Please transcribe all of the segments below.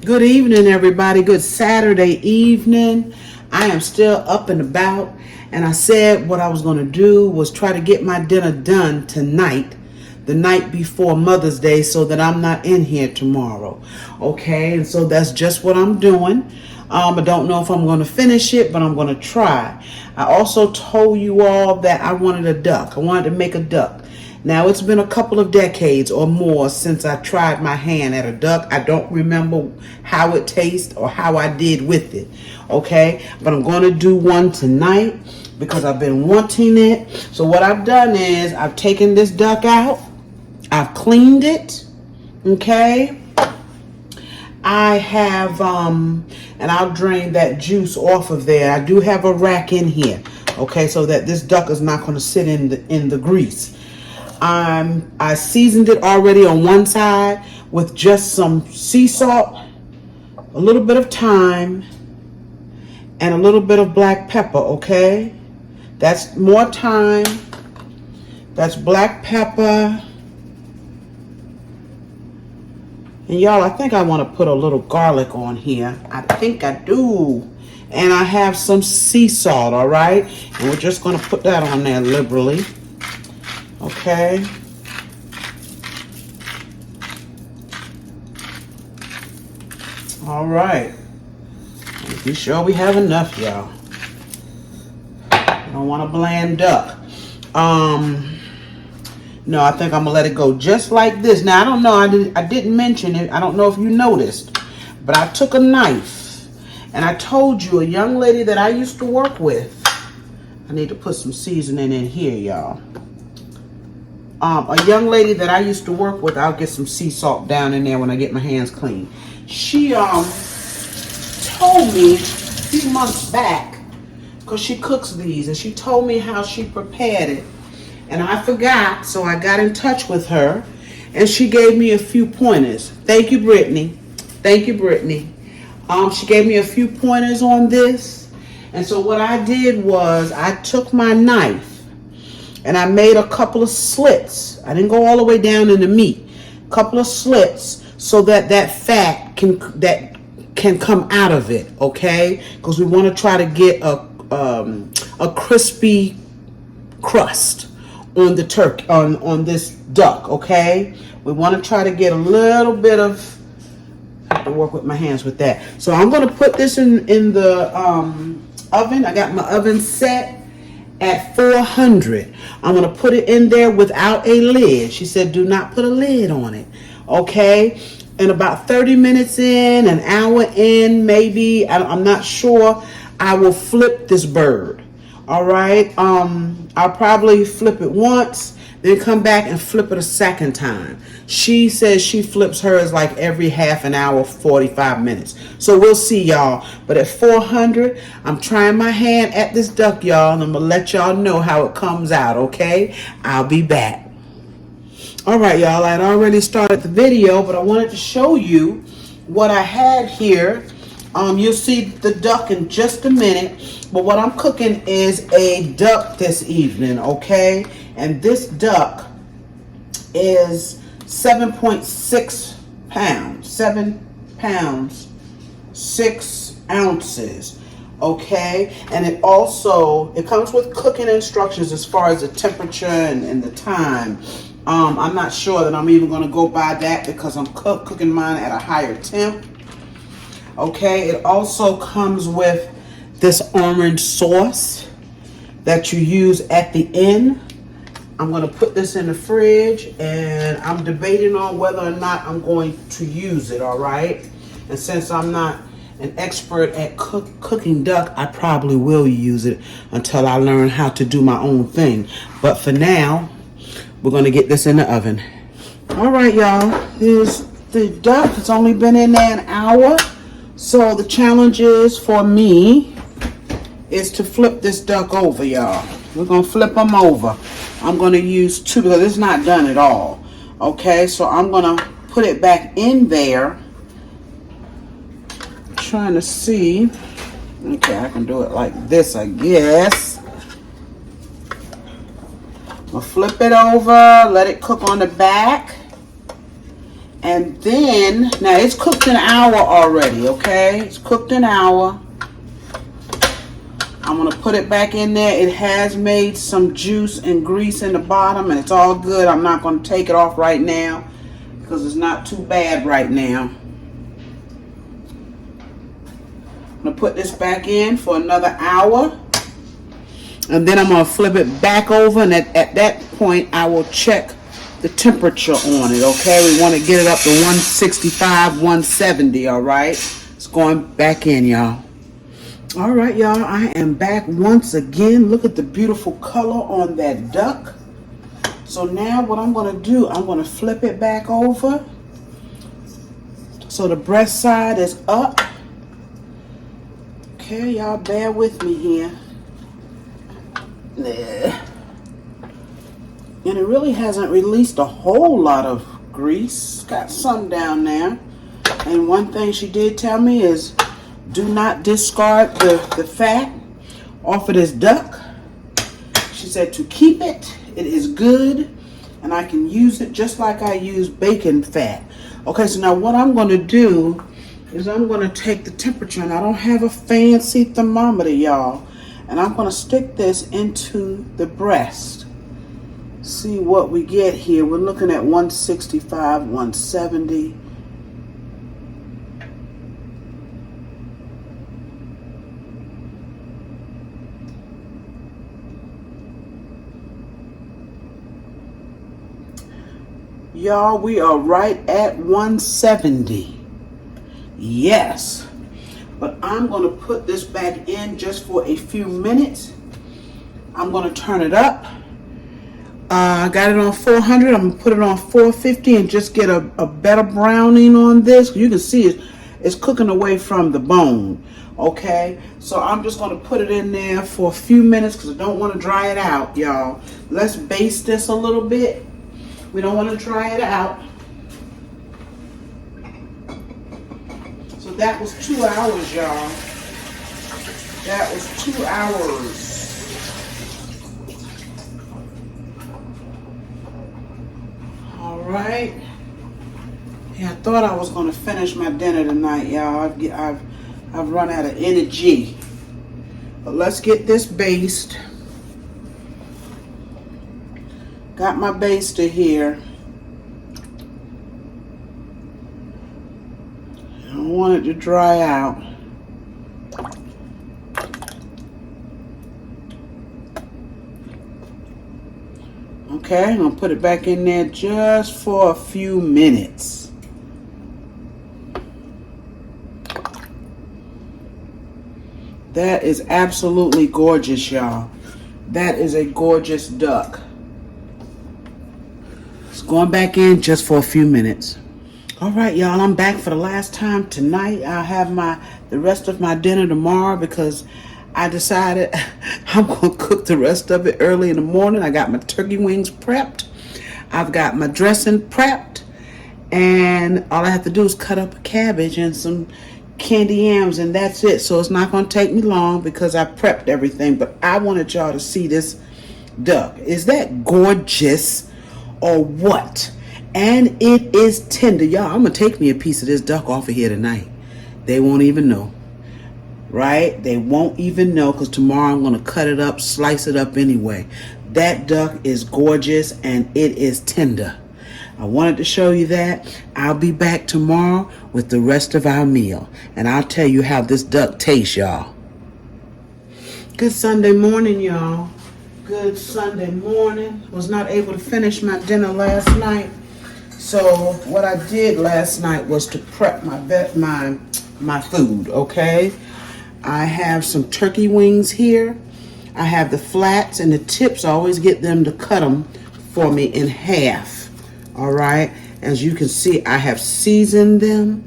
Good evening, everybody. Good Saturday evening. I am still up and about, and I said what I was going to do was try to get my dinner done tonight, the night before Mother's Day, so that I'm not in here tomorrow. Okay, and so that's just what I'm doing. I don't know if I'm going to finish it, but I'm going to try. I also told you all that I wanted a duck. I wanted to make a duck. Now, it's been a couple of decades or more since I tried my hand at a duck. I don't remember how it tastes or how I did with it. Okay, but I'm going to do one tonight because I've been wanting it. So what I've done is I've taken this duck out. I've cleaned it. Okay. I have, and I'll drain that juice off of there. I do have a rack in here. Okay, so that this duck is not going to sit in the grease. I seasoned it already on one side with just some sea salt, a little bit of thyme, and a little bit of black pepper, okay? That's more thyme. That's black pepper. And y'all, I think I want to put a little garlic on here. I think I do. And I have some sea salt, all right? And we're just going to put that on there liberally. Okay. All right. Be sure we have enough, y'all. I don't want a bland duck. No, I think I'm gonna let it go just like this. Now I don't know. I didn't mention it. I don't know if you noticed, but I took a knife and I told you a young lady that I used to work with. I need to put some seasoning in here, y'all. A young lady that I used to work with, I'll get some sea salt down in there when I get my hands clean. She told me a few months back, because she cooks these, and she told me how she prepared it. And I forgot, so I got in touch with her, and she gave me a few pointers. Thank you, Brittany. Thank you, Brittany. She gave me a few pointers on this. And so what I did was I took my knife, and I made a couple of slits. I didn't go all the way down in the meat. A couple of slits so that that fat can come out of it, okay? Because we want to try to get a crispy crust on the turkey, on this duck, okay? We want to try to get a little bit of, I have to work with my hands with that. So I'm going to put this in the oven. I got my oven set at 400. I'm going to put it in there without a lid. She said, do not put a lid on it. Okay. And about 30 minutes in, an hour in, maybe, I'm not sure, I will flip this bird. All right. I'll probably flip it once, then come back and flip it a second time. She says she flips hers like every half an hour, 45 minutes. So we'll see, y'all. But at 400, I'm trying my hand at this duck, y'all, and I'm going to let y'all know how it comes out, okay? I'll be back. All right, y'all, I'd already started the video, but I wanted to show you what I had here. You'll see the duck in just a minute, but what I'm cooking is a duck this evening, okay? And this duck is 7.6 pounds, 7 pounds, 6 ounces, okay? And it comes with cooking instructions as far as the temperature and the time. I'm not sure that I'm even going to go by that because I'm cooking mine at a higher temp. Okay, it also comes with this orange sauce that you use at the end. I'm going to put this in the fridge, and I'm debating on whether or not I'm going to use it, all right? And since I'm not an expert at cooking duck, I probably will use it until I learn how to do my own thing. But for now, we're going to get this in the oven. All right, y'all. Here's the duck. It's only been in there an hour. So the challenge is for me is to flip this duck over, y'all. We're going to flip them over. I'm going to use two because it's not done at all. Okay, so I'm going to put it back in there. Trying to see. Okay, I can do it like this, I guess. I'll flip it over, let it cook on the back. And then, now it's cooked an hour already, okay? It's cooked an hour. I'm going to put it back in there. It has made some juice and grease in the bottom, and it's all good. I'm not going to take it off right now because it's not too bad right now. I'm going to put this back in for another hour. And then I'm going to flip it back over, and at that point, I will check the temperature on it, okay? We want to get it up to 165, 170, all right? It's going back in, y'all. All right, y'all, I am back once again. Look at the beautiful color on that duck. So now what I'm going to do, I'm going to flip it back over. So the breast side is up. Okay, y'all, bear with me here. And it really hasn't released a whole lot of grease. Got some down there. And one thing she did tell me is do not discard the fat off of this duck. She said to keep it. It is good. And I can use it just like I use bacon fat. Okay, so now what I'm going to do is I'm going to take the temperature. And I don't have a fancy thermometer, y'all. And I'm going to stick this into the breast. See what we get here. We're looking at 165, 170. Y'all, we are right at 170. Yes. But I'm going to put this back in just for a few minutes. I'm going to turn it up. I got it on 400. I'm going to put it on 450 and just get a better browning on this. You can see it's cooking away from the bone. Okay, so I'm just going to put it in there for a few minutes because I don't want to dry it out, y'all. Let's baste this a little bit. We don't want to dry it out. So that was 2 hours, y'all. That was 2 hours. All right. Yeah, I thought I was going to finish my dinner tonight, y'all. I've run out of energy. But let's get this basted. Got my baster here. I don't want it to dry out. Okay, I'm going to put it back in there just for a few minutes. That is absolutely gorgeous, y'all. That is a gorgeous duck. It's going back in just for a few minutes. All right, y'all, I'm back for the last time tonight. I'll have the rest of my dinner tomorrow because I decided I'm going to cook the rest of it early in the morning. I got my turkey wings prepped. I've got my dressing prepped. And all I have to do is cut up a cabbage and some candy yams, and that's it. So it's not going to take me long because I prepped everything. But I wanted y'all to see this duck. Is that gorgeous or what? And it is tender. Y'all, I'm going to take me a piece of this duck off of here tonight. They won't even know. Right? They won't even know because tomorrow I'm going to cut it up, slice it up anyway. That duck is gorgeous and it is tender. I wanted to show you that. I'll be back tomorrow with the rest of our meal. And I'll tell you how this duck tastes, y'all. Good Sunday morning, y'all. Good Sunday morning. Was not able to finish my dinner last night. So what I did last night was to prep my food, okay? I have some turkey wings here. I have the flats and the tips. I always get them to cut them for me in half. All right. As you can see, I have seasoned them.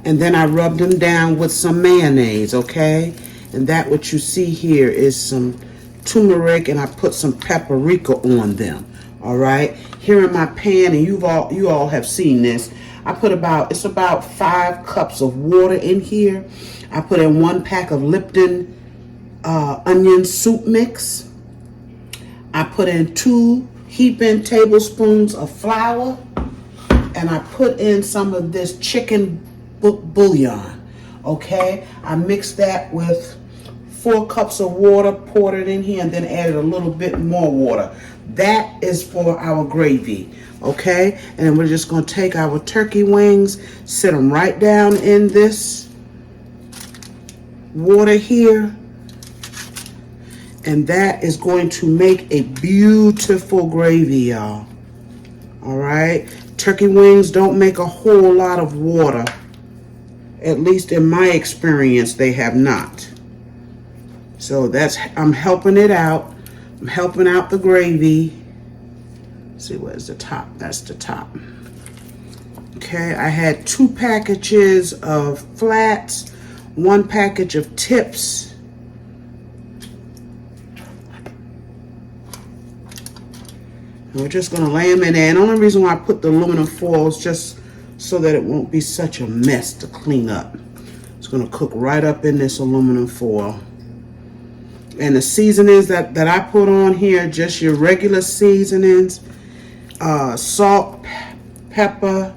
And then I rubbed them down with some mayonnaise, okay? And that what you see here is some turmeric, and I put some paprika on them. All right. Here in my pan, and you all have seen this. I put about 5 cups of water in here. I put in 1 pack of Lipton onion soup mix. I put in 2 heaping tablespoons of flour. And and I put in some of this chicken bouillon. Okay, I mixed that with 4 cups of water, poured it in here, and then added a little bit more water. That is for our gravy. Okay, and we're just going to take our turkey wings, sit them right down in this water here, and that is going to make a beautiful gravy, y'all. All right, turkey wings don't make a whole lot of water. At least in my experience, they have not. So I'm helping it out. I'm helping out the gravy. Let's see, where's the top? That's the top. Okay, I had 2 packages of flats, 1 package of tips. And we're just gonna lay them in there. And the only reason why I put the aluminum foil is just so that it won't be such a mess to clean up. It's gonna cook right up in this aluminum foil. And the seasonings that I put on here, just your regular seasonings, salt, pepper,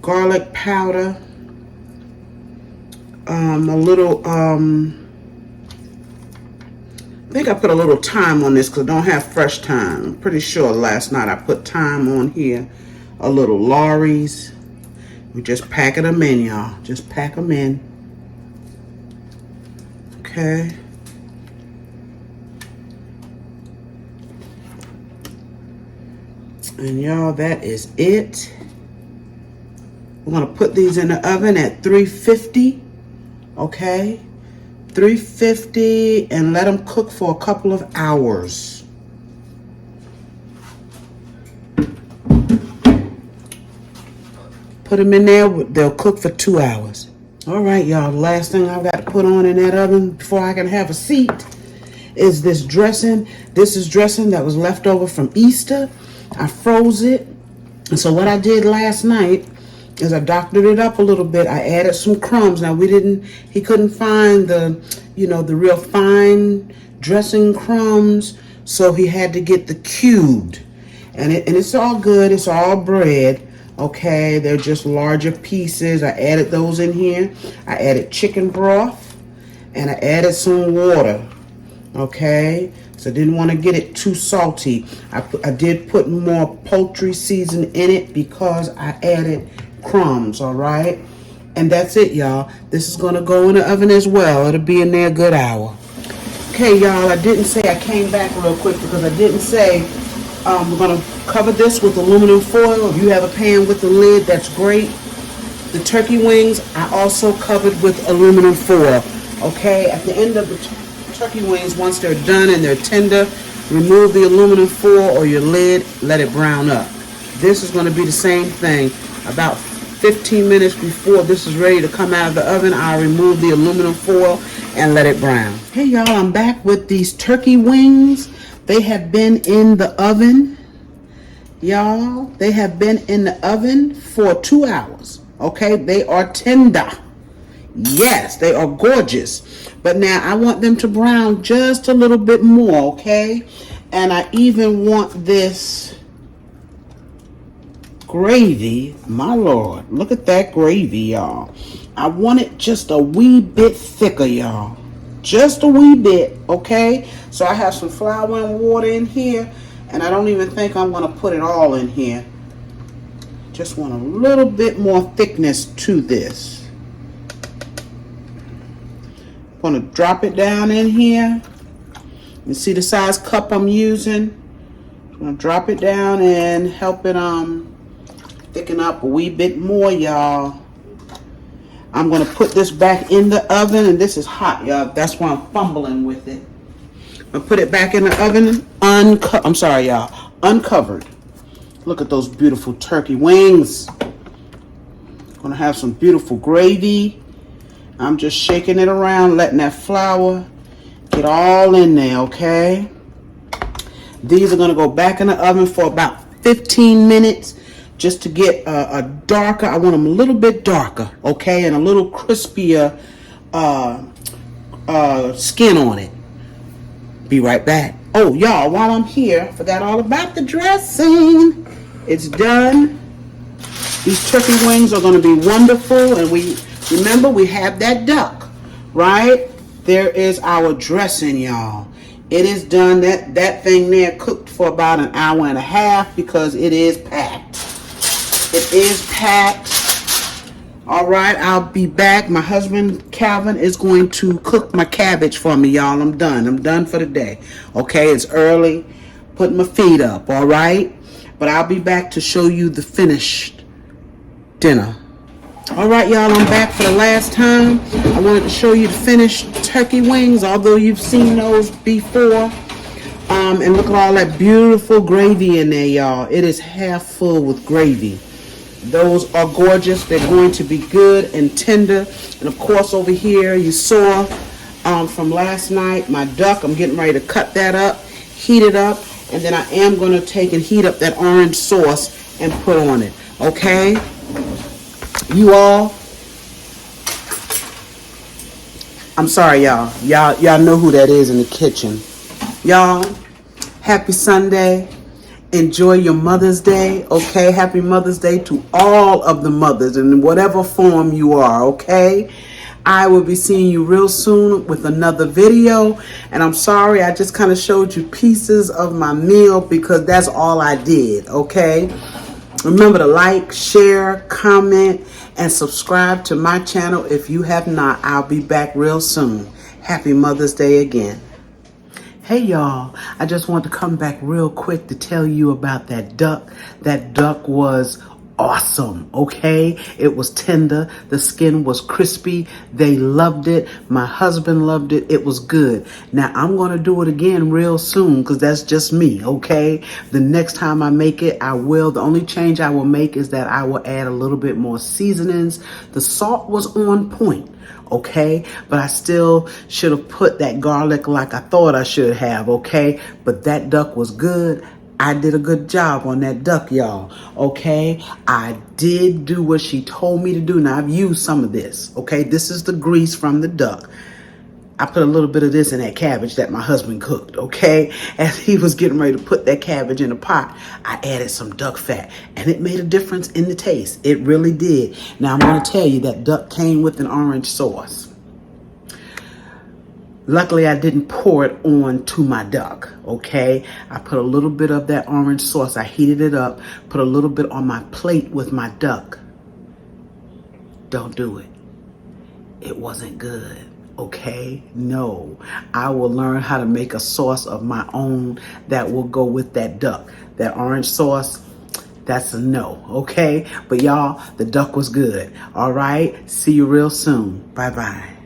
garlic powder, a little, I think I put a little thyme on this because I don't have fresh thyme. I'm pretty sure last night I put thyme on here, a little Lawry's. We just packing them in, y'all. Just pack them in. Okay. And y'all, that is it. We're gonna put these in the oven at 350. Okay. 350, and let them cook for a couple of hours. Put them in there, they'll cook for 2 hours. All right, y'all, the last thing I've got to put on in that oven before I can have a seat is this dressing. This is dressing that was left over from Easter. I froze it. And so what I did last night is I doctored it up a little bit. I added some crumbs. Now he couldn't find the real fine dressing crumbs, so he had to get the cubed. And it's all good. It's all bread. Okay, they're just larger pieces. I added those in here. I added chicken broth, and I added some water. Okay, so I didn't want to get it too salty. I did put more poultry season in it because I added crumbs. All right, and that's it, y'all. This is going to go in the oven as well. It'll be in there a good hour. Okay, y'all, I didn't say, I came back real quick because I didn't say we're going to cover this with aluminum foil. If you have a pan with a lid, that's great. The turkey wings I also covered with aluminum foil. Okay, at the end of the turkey wings, once they're done and they're tender, remove the aluminum foil or your lid, let it brown up. This is going to be the same thing. About 15 minutes before this is ready to come out of the oven, I'll remove the aluminum foil and let it brown. Hey y'all, I'm back with these turkey wings. They have been in the oven. Y'all, they have been in the oven for 2 hours. Okay, they are tender. Yes, they are gorgeous. But now I want them to brown just a little bit more, okay? And I even want this gravy, my Lord, look at that gravy, y'all. I want it just a wee bit thicker, y'all. Just a wee bit, okay? So I have some flour and water in here, and I don't even think I'm going to put it all in here. Just want a little bit more thickness to this. I'm going to drop it down in here. You see the size cup I'm using? I'm going to drop it down and help it thicken up a wee bit more, y'all. I'm going to put this back in the oven, and this is hot, y'all. That's why I'm fumbling with it. I'll put it back in the oven, uncovered. Look at those beautiful turkey wings. Gonna have some beautiful gravy. I'm just shaking it around, letting that flour get all in there, okay? These are gonna go back in the oven for about 15 minutes just to get a darker, I want them a little bit darker, okay? And a little crispier skin on it. Be right back. Oh, y'all, while I'm here, I forgot all about the dressing. It's done. These turkey wings are going to be wonderful. And remember, we have that duck, right? There is our dressing, y'all. It is done. That thing there cooked for about an hour and a half because it is packed. It is packed. All right, I'll be back. My husband, Calvin, is going to cook my cabbage for me, y'all. I'm done. I'm done for the day. Okay, it's early. Putting my feet up, all right? But I'll be back to show you the finished dinner. All right, y'all, I'm back for the last time. I wanted to show you the finished turkey wings, although you've seen those before. And look at all that beautiful gravy in there, y'all. It is half full with gravy. Those are gorgeous. They're going to be good and tender. And of course, over here, you saw from last night, my duck. I'm getting ready to cut that up, heat it up, and then I am going to take and heat up that orange sauce and put on it. Okay? You all, I'm sorry, y'all. Y'all know who that is in the kitchen. Y'all, happy Sunday. Enjoy your Mother's Day, okay? Happy Mother's Day to all of the mothers in whatever form you are, okay? I will be seeing you real soon with another video. And I'm sorry, I just kind of showed you pieces of my meal because that's all I did, okay? Remember to like, share, comment, and subscribe to my channel if you have not. I'll be back real soon. Happy Mother's Day again. Hey y'all, I just want to come back real quick to tell you about that duck. That duck was awesome, okay? It was tender. The skin was crispy. They loved it. My husband loved it. It was good. Now, I'm going to do it again real soon because that's just me, okay? The next time I make it, I will. The only change I will make is that I will add a little bit more seasonings. The salt was on point. Okay, but I still should have put that garlic like I thought I should have, okay? But that duck was good. I did a good job on that duck, y'all, okay? I did do what she told me to do. Now, I've used some of this, okay? This is the grease from the duck. I put a little bit of this in that cabbage that my husband cooked, okay? As he was getting ready to put that cabbage in a pot, I added some duck fat, and it made a difference in the taste. It really did. Now, I'm going to tell you that duck came with an orange sauce. Luckily, I didn't pour it on to my duck, okay? I put a little bit of that orange sauce. I heated it up, put a little bit on my plate with my duck. Don't do it. It wasn't good. Okay, no, I will learn how to make a sauce of my own that will go with that duck. That orange sauce, that's a no, okay? But y'all, the duck was good. All right, see you real soon. Bye-bye.